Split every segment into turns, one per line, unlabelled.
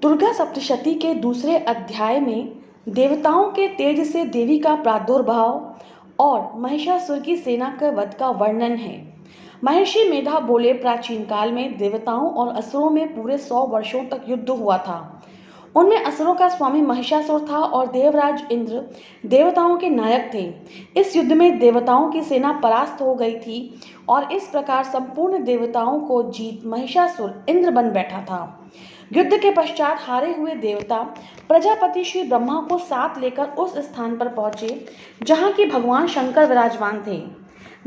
दुर्गा सप्तशती के दूसरे अध्याय में देवताओं के तेज से देवी का प्रादुर्भाव और महिषासुर की सेना के वध का वर्णन है। महर्षि मेधा बोले, प्राचीन काल में देवताओं और असुरों में पूरे 100 वर्षों तक युद्ध हुआ था। उनमें असुरों का स्वामी महिषासुर था और देवराज इंद्र देवताओं के नायक थे। इस युद्ध में देवताओं की सेना परास्त हो गई थी और इस प्रकार संपूर्ण देवताओं को जीत महिषासुर इंद्र बन बैठा था। युद्ध के पश्चात हारे हुए देवता प्रजापति श्री ब्रह्मा को साथ लेकर उस स्थान पर पहुंचे जहां की भगवान शंकर विराजमान थे।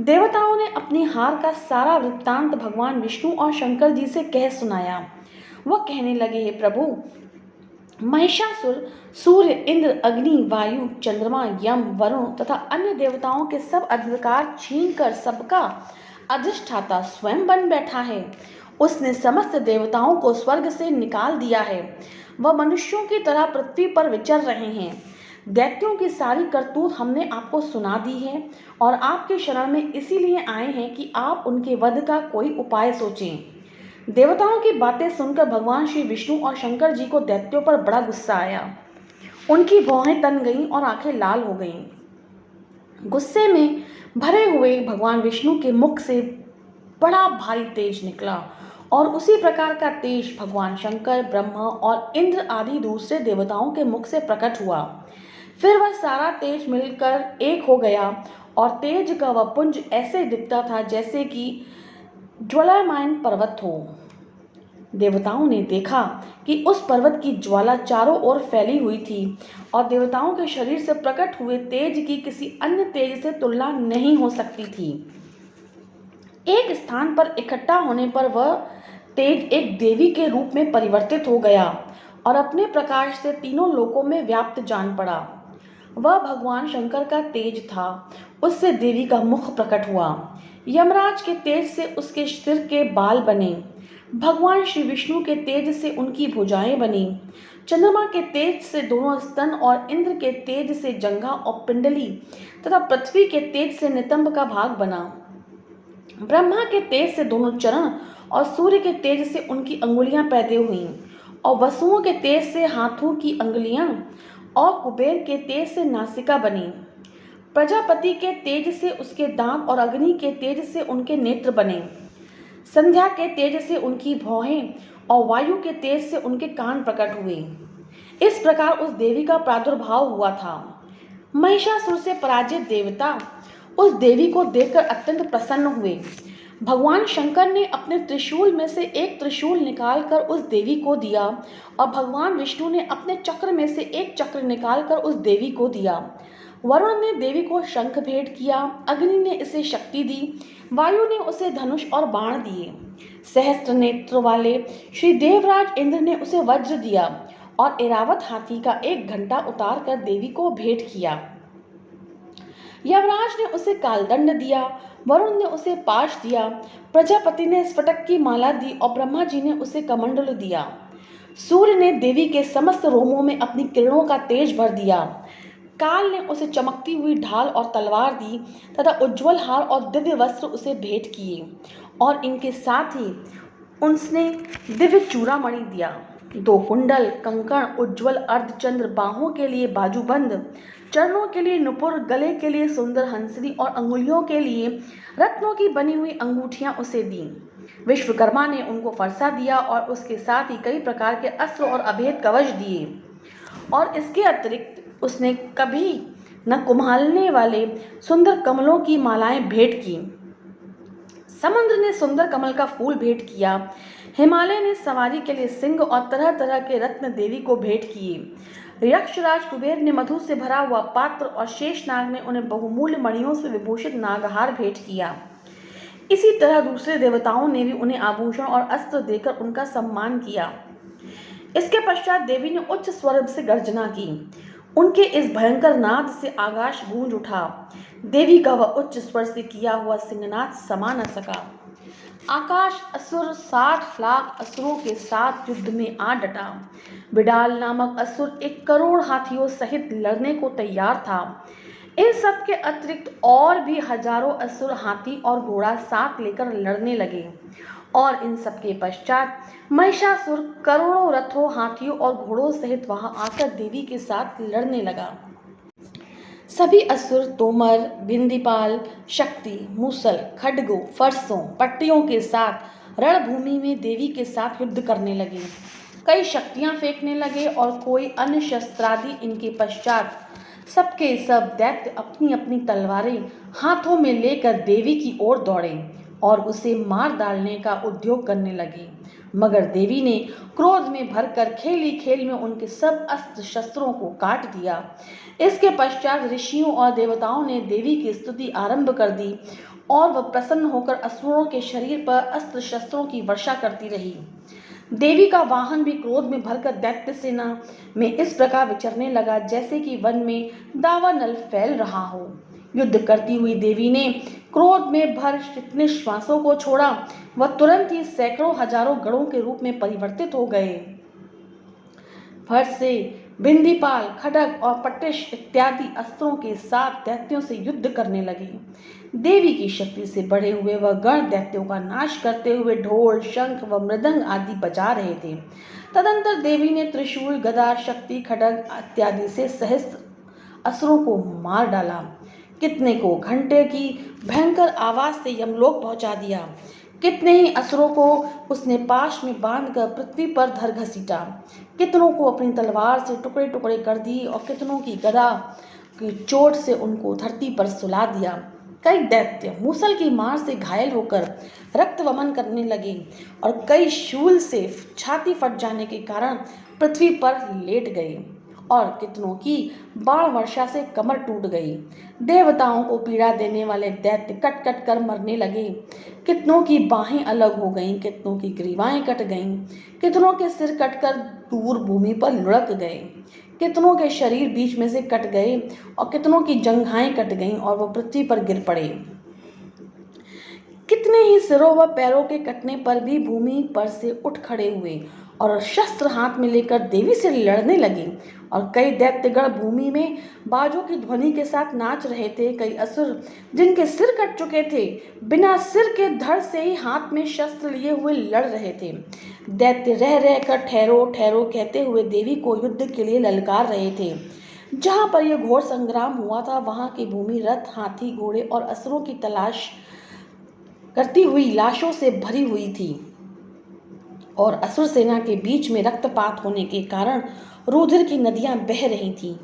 देवताओं ने अपनी हार का सारा वृत्तांत भगवान विष्णु और शंकर जी से कह सुनाया। वह कहने लगे, हे प्रभु, महिषासुर सूर्य, इंद्र, अग्नि, वायु, चंद्रमा, यम, वरुण तथा अन्य देवताओं के सब अधिकार छीनकर सबका अधिष्ठाता स्वयं बन बैठा है। उसने समस्त देवताओं को स्वर्ग से निकाल दिया है। वह मनुष्यों की तरह पृथ्वी पर विचर रहे हैं। दैत्यों की सारी करतूत हमने आपको सुना दी है और आपके शरण में इसीलिए आए हैं कि आप उनके वध का कोई उपाय सोचें। देवताओं की बातें सुनकर भगवान श्री विष्णु और शंकर जी को दैत्यों पर बड़ा गुस्सा आया। उनकी भौहें तन गईं और आंखें लाल हो गईं। गुस्से में भरे हुए भगवान विष्णु के मुख से बड़ा भारी तेज निकला और उसी प्रकार का तेज भगवान शंकर, ब्रह्मा और इंद्र आदि दूसरे देवताओं के मुख से प्रकट हुआ। फिर वह सारा तेज मिलकर एक हो गया और तेज का वह पुंज ऐसे दिखता था जैसे कि ज्वालायमान पर्वत हो। देवताओं ने देखा कि उस पर्वत की ज्वाला चारों ओर फैली हुई थी और देवताओं के शरीर से प्रकट हुए तेज की किसी अन्य तेज से तुलना नहीं हो सकती थी। एक स्थान पर इकट्ठा होने पर वह तेज एक देवी के रूप में परिवर्तित हो गया और अपने प्रकाश से तीनों लोकों में व्याप्त जान पड़ा। वह भगवान शंकर का तेज था। उससे देवी का मुख प्रकट हुआ। यमराज के तेज से उसके सिर के बाल बने। भगवान श्री विष्णु के तेज से उनकी भुजाएं बनी। चंद्रमा के तेज से दोनों स्तन और इंद्र के तेज से जंघा और पिंडली तथा पृथ्वी के तेज से नितंब का भाग बना। ब्रह्मा के तेज से दोनों चरण और सूर्य के तेज से उनकी अंगुलियां पैदा हुईं और वसुओं के तेज से हाथों की अंगुलियां और कुबेर के तेज से नासिका बनी। प्रजापति के तेज से उसके दांत और अग्नि के तेज से उनके नेत्र बने। संध्या के तेज से उनकी भौहें और वायु के तेज से उनके कान प्रकट हुए। इस प्रकार उस देवी का प्रादुर्भाव हुआ था। महिषासुर से पराजित देवता उस देवी को देखकर अत्यंत प्रसन्न हुए। भगवान शंकर ने अपने त्रिशूल में से एक त्रिशूल निकालकर उस देवी को दिया और भगवान विष्णु ने अपने चक्र में से एक चक्र निकालकर उस देवी को दिया। वरुण ने देवी को शंख भेंट किया, अग्नि ने इसे शक्ति दी, वायु ने उसे धनुष और बाण दिए। सहस्त्र नेत्र वाले श्री देवराज इंद्र ने उसे वज्र दिया और ऐरावत हाथी का एक घंटा उतार कर देवी को भेंट किया। यमराज ने उसे कालदंड दिया, वरुण ने उसे पाश दिया, प्रजापति ने स्फटिक की माला दी और ब्रह्मा जी ने उसे कमंडल दिया। सूर्य ने देवी के समस्त रोमों में अपनी किरणों का तेज भर दिया। काल ने उसे चमकती हुई ढाल और तलवार दी तथा उज्ज्वल हार और दिव्य वस्त्र उसे भेंट किए और इनके साथ ही उसने दिव्य चूड़ामणि दिया। 2 कुंडल, कंकण, उज्ज्वल अर्धचंद्र, बाहों के लिए बाजूबंद, चरणों के लिए नुपुर, गले के लिए सुंदर हंसनी और अंगुलियों के लिए रत्नों की बनी हुई अंगूठियां उसे दी। विश्वकर्मा ने उनको फरसा दिया और उसके साथ ही कई प्रकार के अस्त्र और अभेद कवच दिए। और इसके अतिरिक्त उसने कभी न कुम्हालने वाले सुंदर कमलों की मालाएं भेंट की। समुद्र ने सुंदर कमल का फूल भेंट किया। हिमालय ने सवारी के लिए सिंह और तरह तरह के रत्न देवी को भेंट किए। यक्षराज कुबेर ने मधु से भरा हुआ पात्र और शेषनाग ने उन्हें बहुमूल्य मणियों से विभूषित नागहार भेंट किया। इसी तरह दूसरे देवताओं ने भी उन्हें आभूषण और अस्त्र देकर उनका सम्मान किया। इसके पश्चात देवी ने उच्च स्वर से गर्जना की। उनके इस भयंकर नाद से आकाश गूंज उठा। देवी का वह उच्च स्वर से किया हुआ सिंहनाद समा न सका। आकाश असुर 60 लाख असुरों के साथ युद्ध में आ डटा। बिडाल नामक असुर 1 करोड़ हाथियों सहित लड़ने को तैयार था। इन सब के अतिरिक्त और भी हजारों असुर हाथी और घोड़ा साथ लेकर लड़ने लगे और इन सब के पश्चात महिषासुर करोड़ों रथों, हाथियों और घोड़ों सहित वहां आकर देवी के साथ लड़ने लगा। सभी असुर तोमर, बिंदीपाल, शक्ति, मूसल, खड्गों, फरसों, पट्टियों के साथ रणभूमि में देवी के साथ युद्ध करने लगे। कई शक्तियां फेंकने लगे और कोई अन्य शस्त्रादि इनके पश्चात। सबके सब दैत्य अपनी अपनी तलवारें हाथों में लेकर देवी की ओर दौड़े और उसे मार डालने का उद्योग करने लगे। मगर देवी ने क्रोध में भरकर खेली खेल में उनके सब अस्त्र शस्त्रों को काट दिया। इसके पश्चात ऋषियों और देवताओं ने देवी की स्तुति आरंभ कर दी और वह प्रसन्न होकर असुरों के शरीर पर अस्त्र शस्त्रों की वर्षा करती रही। देवी का वाहन भी क्रोध में भरकर दैत्य सेना में इस प्रकार विचरने लगा जैसे कि वन में दावानल फैल रहा हो। युद्ध करती हुई देवी ने क्रोध में भर जितने श्वासों को छोड़ा वह तुरंत ही सैकड़ों हजारों गणों के रूप में परिवर्तित हो गए। फट से बिंदीपाल, खड्ग और पट्टिश इत्यादि अस्त्रों के साथ दैत्यों से युद्ध करने लगे। देवी की शक्ति से बढ़े हुए वह गण दैत्यों का नाश करते हुए ढोल, शंख व मृदंग आदि बजा रहे थे। तदंतर देवी ने त्रिशूल, गदा, शक्ति, खड्ग इत्यादि से सहस्त्र असुरों को मार डाला। कितने को घंटे की भयंकर आवाज से यमलोक पहुंचा दिया। कितने ही असुरों को उसने पाश में बांधकर पृथ्वी पर धर घसीटा। कितनों को अपनी तलवार से टुकड़े टुकड़े कर दी और कितनों की गदा की चोट से उनको धरती पर सुला दिया। कई दैत्य मूसल की मार से घायल होकर रक्त वमन करने लगे और कई शूल से छाती फट जाने के कारण पृथ्वी पर लेट गए और कितनों की बाण वर्षा से कमर टूट गई। देवताओं को पीड़ा देने वाले दैत्य कट कट कर मरने लगे। कितनों की बाहें अलग हो गईं, कितनों की ग्रीवाएं कट गईं, कितनों के सिर कटकर दूर भूमि पर लुढ़क गए, कितनों के शरीर बीच में से कट गए और कितनों की जंघाएं कट गईं और वह पृथ्वी पर गिर पड़े। कितने ही सिरों व पैरों के कटने पर भी भूमि पर से उठ खड़े हुए और शस्त्र हाथ में लेकर देवी से लड़ने लगे। और कई दैत्यगण भूमि में बाजों की ध्वनि के साथ नाच रहे थे। कई असुर जिनके सिर कट चुके थे बिना सिर के धड़ से ही हाथ में शस्त्र लिए हुए लड़ रहे थे। दैत्य रह रह कर ठहरो ठहरो कहते हुए देवी को युद्ध के लिए ललकार रहे थे। जहाँ पर यह घोर संग्राम हुआ था वहाँ की भूमि रथ, हाथी, घोड़े और असुरों की तलाश करती हुई लाशों से भरी हुई थी और असुर सेना के बीच में रक्तपात होने के कारण रुधिर की नदियां बह रही थीं।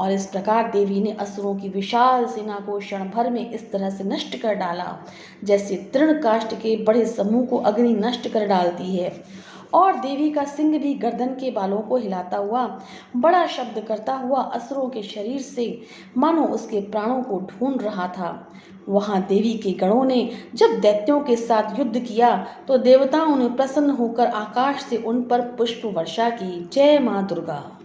और इस प्रकार देवी ने असुरों की विशाल सेना को क्षण भर में इस तरह से नष्ट कर डाला जैसे तृण काष्ठ के बड़े समूह को अग्नि नष्ट कर डालती है। और देवी का सिंह भी गर्दन के बालों को हिलाता हुआ बड़ा शब्द करता हुआ असुरों के शरीर से मानो उसके प्राणों को ढूंढ रहा था। वहां देवी के गणों ने जब दैत्यों के साथ युद्ध किया तो देवताओं ने प्रसन्न होकर आकाश से उन पर पुष्प वर्षा की। जय मां दुर्गा।